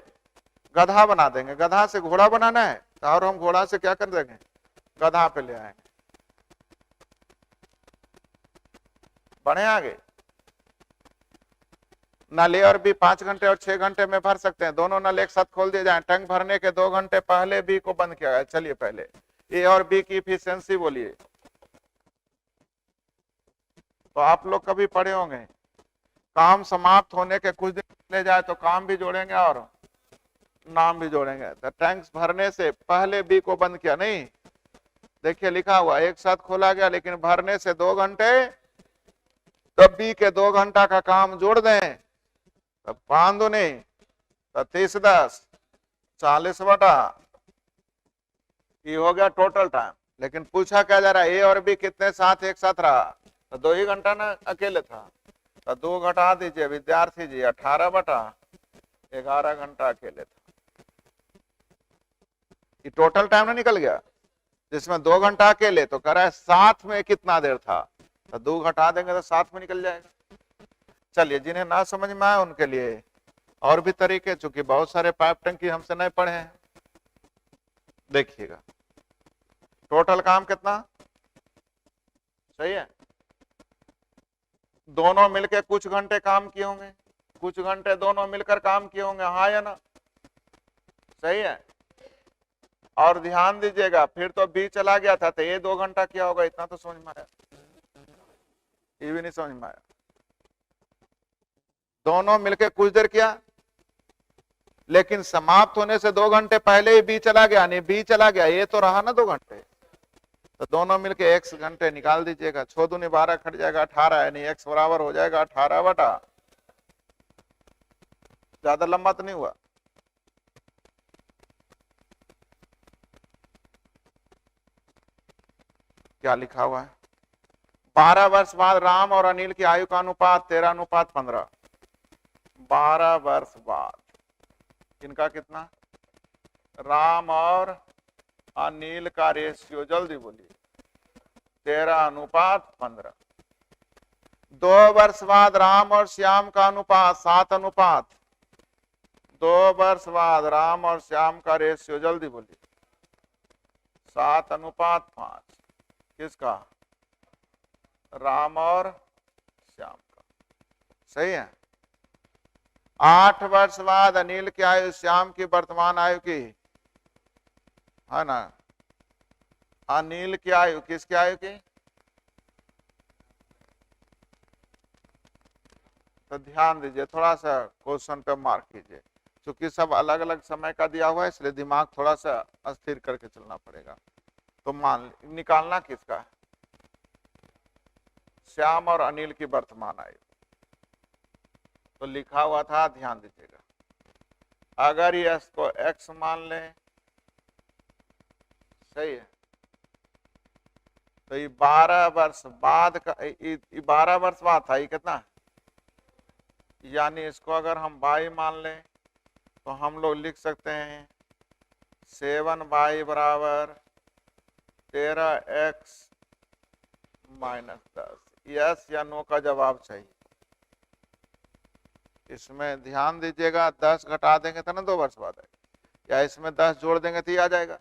गधा बना देंगे, गधा से घोड़ा बनाना है तो और हम घोड़ा से क्या कर देंगे, गधा पे ले आएंगे। बढ़े आगे, नल ए और बी 5 घंटे और 6 घंटे में भर सकते हैं, दोनों नल एक साथ खोल दिए जाए, टैंक भरने के 2 घंटे पहले बी को बंद किया गया। चलिए पहले ए और बी की इफिशियंसी बोलिए। तो आप लोग कभी पढ़े होंगे, काम समाप्त होने के कुछ दिन ले जाए तो काम भी जोड़ेंगे और नाम भी जोड़ेंगे। तो टैंक्स भरने से पहले बी को बंद किया, नहीं देखिए लिखा हुआ एक साथ खोला गया, लेकिन भरने से 2 घंटे, तो बी के 2 घंटा का काम जोड़ दें, तब 5 दूनी 30 10 40 बटा, ये हो गया टोटल टाइम। लेकिन पूछा क्या जा रहा है, ए और बी कितने साथ एक साथ रहा, तो 2 ही घंटा ना अकेले था, तो 2 घटा दीजिए विद्यार्थी जी, 18 बटा 11 घंटा अकेले था। ये टोटल टाइम ना निकल गया, जिसमें 2 घंटा अकेले, तो कह रहा है साथ में कितना देर था, तो 2 घटा देंगे तो साथ में निकल जाएगा। चलिए जिन्हें ना समझ में आए उनके लिए और भी तरीके, चूंकि बहुत सारे पाइप टंकी हमसे नहीं पढ़े हैं। देखिएगा टोटल काम कितना, सही है, दोनों मिलकर कुछ घंटे काम किए होंगे, कुछ घंटे दोनों मिलकर काम किए होंगे, हाँ या ना, सही है। और ध्यान दीजिएगा फिर तो बी चला गया था, तो ये 2 घंटा किया होगा, इतना तो समझ में आया, ये भी नहीं समझ में आया। दोनों मिलकर कुछ देर किया, लेकिन समाप्त होने से 2 घंटे पहले ही बी चला गया, नहीं बी चला गया, ये तो रहा ना 2 घंटे, तो दोनों मिलके x घंटे निकाल दीजिएगा, 6 दूनी 12 कट जाएगा 18, यानी x बराबर हो जाएगा 18 बटा, ज्यादा लंबा तो नहीं हुआ। क्या लिखा हुआ है, 12 वर्ष बाद राम और अनिल की आयु का अनुपात 13:15। 12 वर्ष बाद इनका कितना, राम और अनिल का रेशियो, जल्दी बोलिए, 13:15। 2 वर्ष बाद राम और श्याम का अनुपात 7:, 2 वर्ष बाद राम और श्याम का रेशियो, जल्दी बोलिए, 7:5। किसका, राम और श्याम का, सही है। 8 वर्ष बाद अनिल की आयु श्याम की वर्तमान आयु की, है ना, अनिल की आयु किसकी आयु की, तो ध्यान दीजिए, थोड़ा सा क्वेश्चन पे मार्क कीजिए, क्योंकि सब अलग अलग समय का दिया हुआ है, इसलिए दिमाग थोड़ा सा अस्थिर करके चलना पड़ेगा। तो मान निकालना किसका है, श्याम और अनिल की वर्तमान आयु, तो लिखा हुआ था, ध्यान दीजिएगा, अगर ये इसको x मान लें, सही है, तो ये 12 वर्ष बाद का, 12 वर्ष बाद था, ये कितना, यानी इसको अगर हम y मान लें तो हम लोग लिख सकते हैं 7y बराबर 13x माइनस 10। यस या नो का जवाब चाहिए। इसमें ध्यान दीजिएगा, 10 घटा देंगे तो ना 2 वर्ष बाद आएगा, या इसमें 10 जोड़ देंगे तो ये आ जाएगा।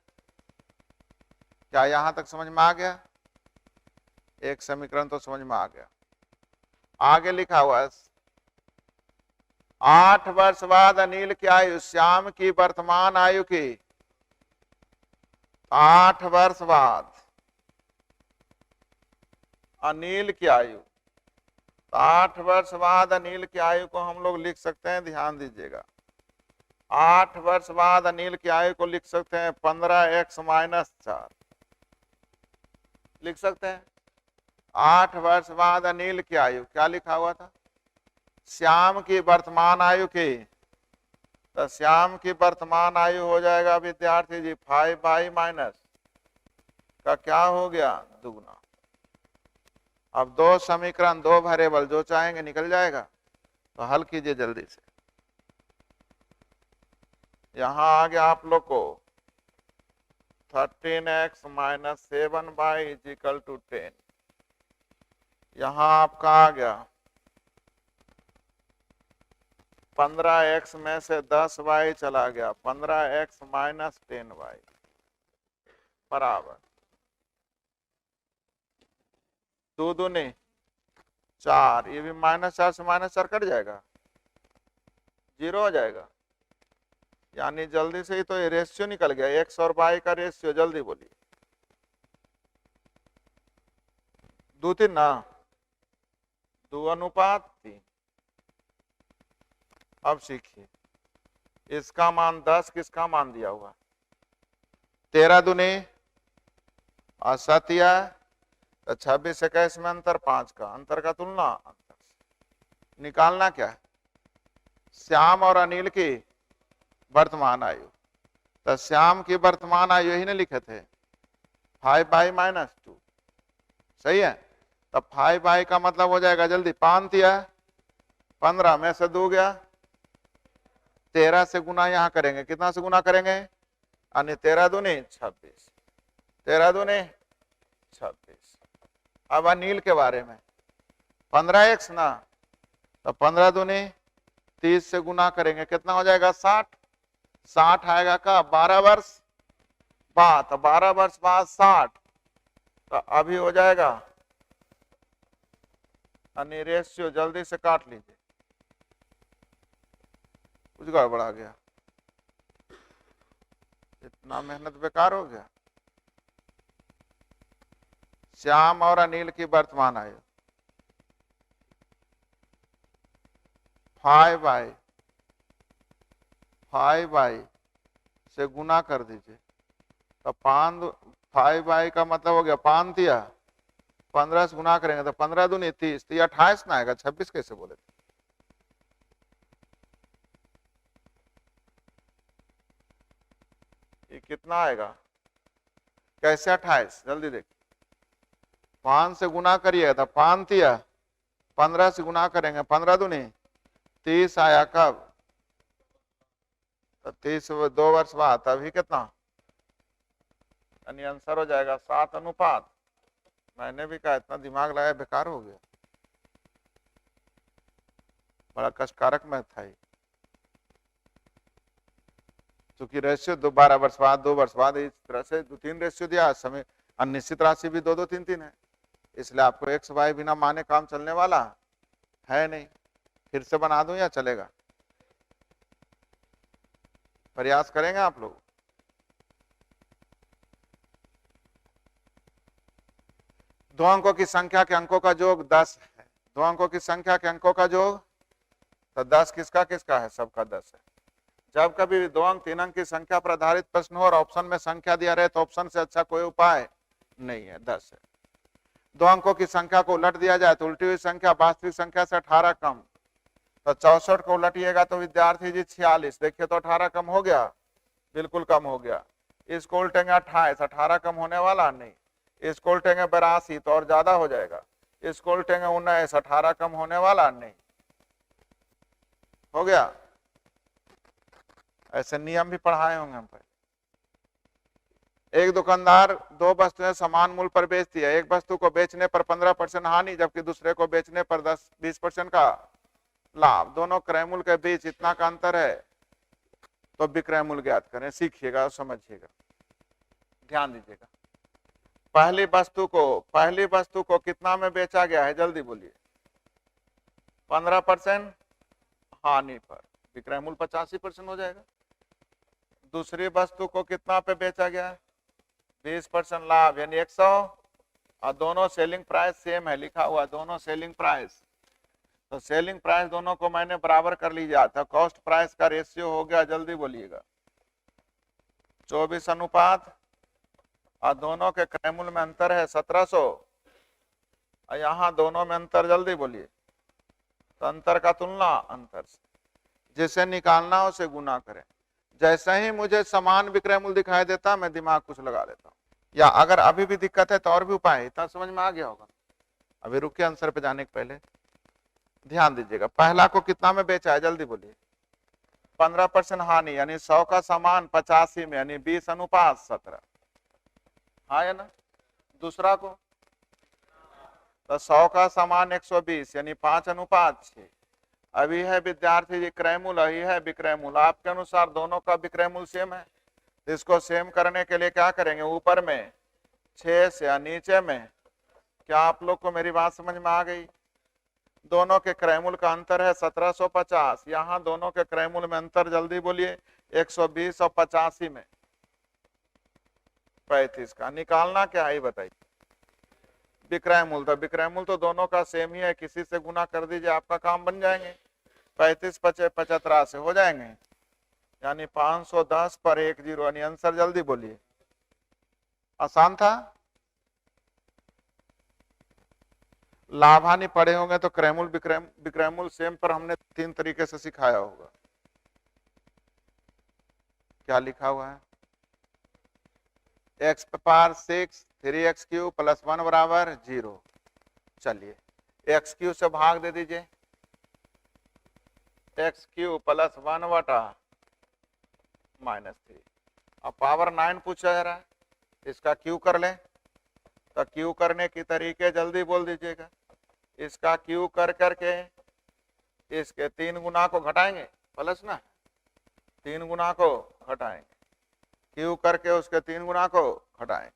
क्या यहां तक समझ में आ गया, एक समीकरण तो समझ में आ गया। आगे लिखा हुआ है 8 वर्ष बाद अनिल की आयु श्याम की वर्तमान आयु की, 8 वर्ष बाद अनिल की आयु, 8 वर्ष बाद अनिल की आयु को हम लोग लिख सकते हैं, ध्यान दीजिएगा, 8 वर्ष बाद अनिल की आयु को लिख सकते हैं 15x माइनस 4, लिख सकते हैं। 8 वर्ष बाद अनिल की आयु, क्या लिखा हुआ था, श्याम की वर्तमान आयु की, तो श्याम की वर्तमान आयु हो जाएगा विद्यार्थी जी 5y माइनस का क्या हो गया, दुगना, अब दो समीकरण, दो वेरिएबल, जो चाहेंगे निकल जाएगा। तो हल कीजिए जल्दी से। यहां आ गया आप लोग को 13x - 7y = 10। यहां आपका आ गया 15x में से 10y चला गया, 15x - 10y बराबर 2 दूनी 4। ये भी -4 से -4 कट जाएगा, 0 हो जाएगा। यानी जल्दी से ही तो ये रेशियो निकल गया, x और y का रेशियो। जल्दी बोलिए। 2 3 ना, 2:3। अब सीखिए, इसका मान 10, किसका मान दिया हुआ 13 दूनी 7 तो 26 21 में अंतर 5 का, अंतर का तुलना अंतर से। निकालना क्या है, श्याम और अनिल की वर्तमान आयु। तो श्याम की वर्तमान आयु ही ने लिखे थे 5y - 2, सही है। तो 5y का मतलब हो जाएगा जल्दी 5 दिया 15 में से 2 गया 13 से गुना यहां करेंगे, कितना से गुना करेंगे, यानी 13 दूनी 26, 13 दूनी 26। अब अनिल के बारे में 15x ना, तो 15 दूनी 30 से गुना करेंगे, कितना हो जाएगा 60, 60 आएगा का 12 वर्ष बाद, तो 12 वर्ष बाद 60। तो अभी हो जाएगा यानी रेशियो, जल्दी से काट लीजिए, कुछ गड़बड़ा गया, इतना मेहनत बेकार हो गया। श्याम और अनिल की वर्तमान आयु 5y से गुना कर दीजिए। तो 5y का मतलब हो गया 5 दिया 15 से गुना करेंगे तो 15 दूनी 30, तो 28 ना आएगा, 26 कैसे बोले थे। ये कितना आएगा, कैसे 28, जल्दी देखिए। 5 से गुना करिएगा तो 5 दिया 15 से गुना करेंगे 15 दूनी 30 आया कब, तो 30 2 वर्ष बाद, तभी कितना, यानी आंसर हो जाएगा 7:। मैंने भी कहा इतना दिमाग लगाया बेकार हो गया, बड़ा कष्टकारक में था ये। क्योंकि रेशियो 12 वर्ष बाद 2 वर्ष बाद, इस तरह से 2-3 रेशियो दिया। समय अनिश्चित राशि भी 2-2 3-3 है, इसलिए आपको एक्स वाई बिना माने काम चलने वाला है नहीं। फिर से बना दूं या चलेगा, प्रयास करेंगे आप लोग। दो अंकों की संख्या के अंकों का योग 10 है, दो अंकों की संख्या के अंकों का योग, तो 10 किसका किसका है, सबका 10 है। जब कभी भी 2 अंक 3 अंक की संख्या पर आधारित प्रश्न हो और ऑप्शन में संख्या दिया रहे तो ऑप्शन से अच्छा कोई उपाय नहीं है, 10 है। 2 अंकों की संख्या को उलट दिया जाए तो उल्टी हुई संख्या वास्तविक संख्या से 18 कम, तो 64 को उलटिएगा तो विद्यार्थी जी 46, देखिए तो 18 कम हो गया, बिल्कुल कम हो गया। इसको उल्टेंगे 28, 18 कम होने वाला नहीं। इसको उल्टेंगे 82 तो और ज्यादा हो जाएगा। इसको उल्टेंगे 19, 18 कम होने वाला नहीं। हो गया, ऐसे नियम भी पढ़ाए होंगे हम पर। एक दुकानदार 2 वस्तुएं समान मूल्य पर बेचती है, एक वस्तु को बेचने पर 15% हानि जबकि दूसरे को बेचने पर 10-20% का लाभ। दोनों क्रय मूल्य के बीच इतना का अंतर है तो विक्रय मूल्य ज्ञात करें। सीखिएगा और समझिएगा, ध्यान दीजिएगा। पहली वस्तु को कितना में बेचा गया है, जल्दी बोलिए। 15% हानि पर, विक्रय मूल्य 85% हो जाएगा। दूसरी वस्तु को कितना पे बेचा गया है, 20% लाभ यानी 100, और दोनों सेलिंग प्राइस सेम है, लिखा हुआ दोनों सेलिंग प्राइस। तो सेलिंग प्राइस दोनों को मैंने बराबर कर लिया था, कॉस्ट प्राइस का रेशियो हो गया, जल्दी बोलिएगा 24:, और दोनों के क्रय मूल्य में अंतर है 1700, और यहाँ दोनों में अंतर, जल्दी बोलिए। तो अंतर का तुलना अंतर से, जिसे निकालना हो उसे गुना करें। जैसे ही मुझे समान विक्रय मूल्य दिखाई देता मैं दिमाग कुछ लगा लेता हूँ, या अगर अभी भी दिक्कत है तो और भी उपाय है। इतना समझ में आ गया होगा। अभी रुकिए आंसर पे जाने के पहले ध्यान दीजिएगा। पहला को कितना में बेचा है, जल्दी बोलिए। 15% हानि, यानी 100 का सामान 85 में, यानी 20:17, हाँ या ना। दूसरा को तो 100 का सामान 120, यानी 5:6। अभी है विद्यार्थी जी क्रय मूल्य, ही है विक्रय मूल्य। आपके अनुसार दोनों का विक्रय मूल्य सेम है, इसको सेम करने के लिए क्या करेंगे, ऊपर में 6 से या नीचे में। क्या आप लोग को मेरी बात समझ में आ गई? दोनों के क्रय मूल्य का अंतर है 1750। यहाँ दोनों के क्रय मूल्य में अंतर जल्दी बोलिए, 120 और 85 में 35 का निकालना क्या है बताइए। विक्रय मूल्य, तो विक्रय मूल्य तो दोनों का सेम ही है, किसी से गुना कर दीजिए, आपका काम बन जाएंगे। 35 × 75 से हो जाएंगे, यानी 510 पर 1 0, यानी आंसर जल्दी बोलिए। आसान था। लाभ हानि पढ़े होंगे तो क्रय मूल्य विक्रय मूल्य सेम पर हमने 3 तरीके से सिखाया होगा। क्या लिखा हुआ है, x पावर 6 3x³ + 1 = 0। चलिए x³ से भाग दे दीजिए, x³ + 1/-3। अब पावर 9 पूछा जा रहा है, इसका क्यू कर ले। तो क्यू करने की तरीके जल्दी बोल दीजिएगा। इसका क्यू कर करके इसके 3 गुना को घटाएंगे, प्लस ना 3 गुना को घटाएंगे, क्यू करके उसके 3 गुना को घटाएंगे,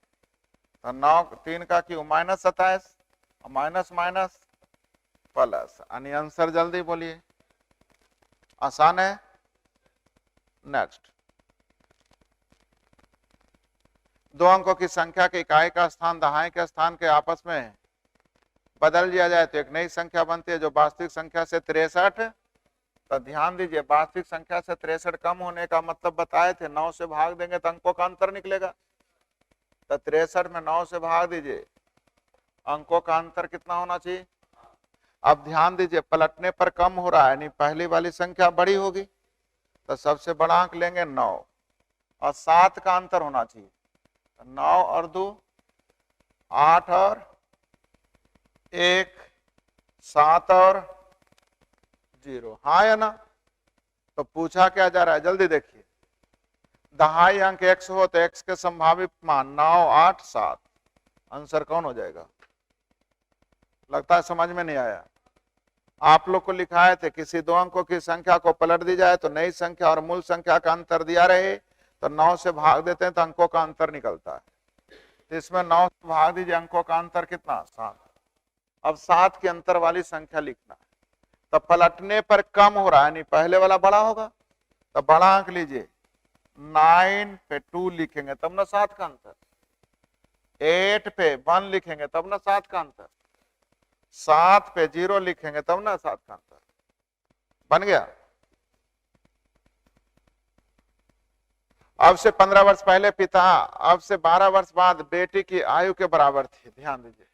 तो 9 3 का क्यू -27, माइनस माइनस प्लस, यानी आंसर जल्दी बोलिए। आसान है। नेक्स्ट, 2 अंकों की संख्या के इकाई का स्थान दहाई के स्थान के आपस में बदल दिया जाए तो एक नई संख्या बनती है जो वास्तविक संख्या से 63। तो ध्यान दीजिए, वास्तविक संख्या से 63 कम होने का मतलब बताए थे, 9 से भाग देंगे तो अंकों का अंतर निकलेगा। तो 63 में 9 से भाग दीजिए, अंकों का अंतर कितना होना चाहिए। अब ध्यान दीजिए, पलटने पर कम हो रहा है, यानी पहली वाली संख्या बड़ी होगी, तो सबसे बड़ा अंक लेंगे 9 और 7 का अंतर होना चाहिए। 9 और 2 8 और 1 7 और 0, हाँ या ना। तो पूछा क्या जा रहा है, जल्दी देखिए। दहाई अंक x हो तो x के संभावित मान 9 8 7, आंसर कौन हो जाएगा। लगता है समझ में नहीं आया। आप लोग को लिखाए थे किसी 2 अंकों की संख्या को पलट दी जाए तो नई संख्या और मूल संख्या का अंतर दिया रहे, तो 9 से भाग देते हैं तो अंकों का अंतर निकलता है। तो इसमें 9 से भाग दीजिए, अंकों का अंतर कितना 7। अब 7 के अंतर वाली संख्या लिखना है, तो पलटने पर कम हो रहा है, यानी पहले वाला बड़ा होगा, तो बड़ा अंक लीजिए। 9 पे 2 लिखेंगे तब ना 7 का अंतर, 8 पे 1 लिखेंगे तब ना 7 का अंतर, 7 पे 0 लिखेंगे तब ना 7 का अंतर बन गया। अब से 15 वर्ष पहले पिता अब से 12 वर्ष बाद बेटी की आयु के बराबर थी। ध्यान दीजिए,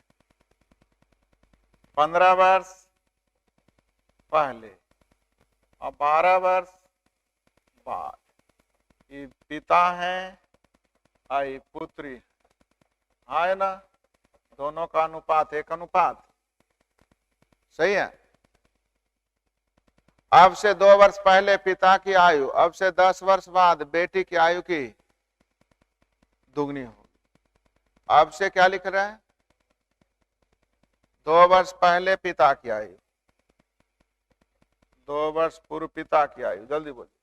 15 वर्ष पहले और 12 वर्ष बाद, ये पिता है आई पुत्री, है ना। दोनों का अनुपात 1 अनुपात, सही है। अब से 2 वर्ष पहले पिता की आयु अब से 10 वर्ष बाद बेटी की आयु की दुगनी होगी। अब से क्या लिख रहा है, 2 वर्ष पहले पिता की आयु, 2 वर्ष पूर्व पिता की आयु, जल्दी बोलिए।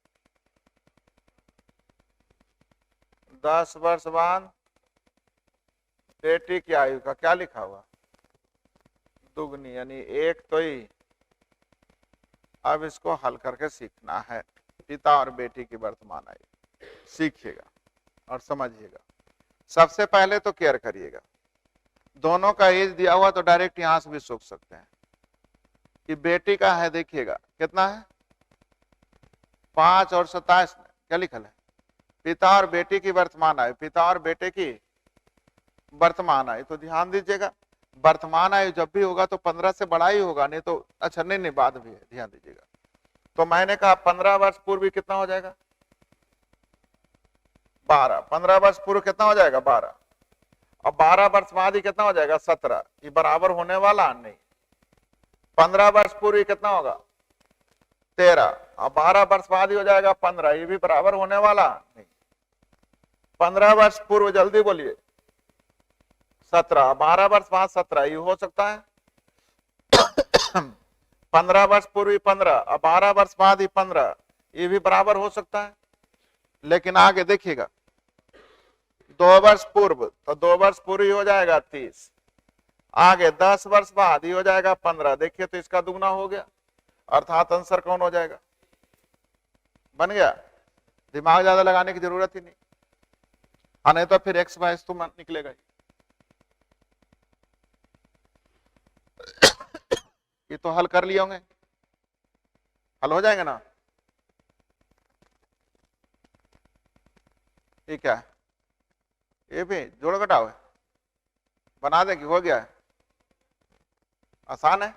10 वर्ष बाद बेटी की आयु का क्या लिखा हुआ, दुगनी, यानी 1 तो ही। अब इसको हल करके सीखना है, पिता और बेटी की वर्तमान आयु सीखिएगा और समझिएगा। सबसे पहले तो केयर करिएगा, दोनों का एज दिया हुआ तो डायरेक्ट यहां से भी सोच सकते हैं कि बेटी का है, देखिएगा कितना है 5 और 27 में क्या लिखल है, पिता और बेटी की वर्तमान आयु, पिता और बेटे की वर्तमान आयु। तो ध्यान दीजिएगा, वर्तमान आयु जब भी होगा तो 15 से बड़ा ही होगा, नहीं तो अच्छा नहीं बाद भी है, ध्यान दीजिएगा। तो मैंने कहा 15 वर्ष पूर्व कितना हो जाएगा 12, 15 वर्ष पूर्व कितना हो जाएगा 12, अब 12 वर्ष बाद ही कितना हो जाएगा 17, ये बराबर होने वाला नहीं। 15 वर्ष पूर्व ही कितना होगा 13, अब 12 वर्ष बाद ही हो जाएगा 15, ये भी बराबर होने वाला नहीं। 15 वर्ष पूर्व जल्दी बोलिए 17, 12 वर्ष बाद 17, ये हो सकता है। 15 वर्ष पूर्व 15, अब 12 वर्ष बाद ही 15, ये भी बराबर हो सकता है। लेकिन आगे देखिएगा 2 वर्ष पूर्व, तो 2 वर्ष पूर्व ही हो जाएगा 30, आगे 10 वर्ष बाद ही हो जाएगा 15, देखिए तो इसका दुगना हो गया, अर्थात आंसर कौन हो जाएगा, बन गया। दिमाग ज्यादा लगाने की जरूरत ही नहीं, हाँ नहीं तो फिर एक्स वाई तो निकलेगा ही। ये तो हल कर लिए होंगे, हल हो जाएंगे ना। ये क्या है, ये भी जोड़ घटाव है, बना दे कि हो गया है, आसान है।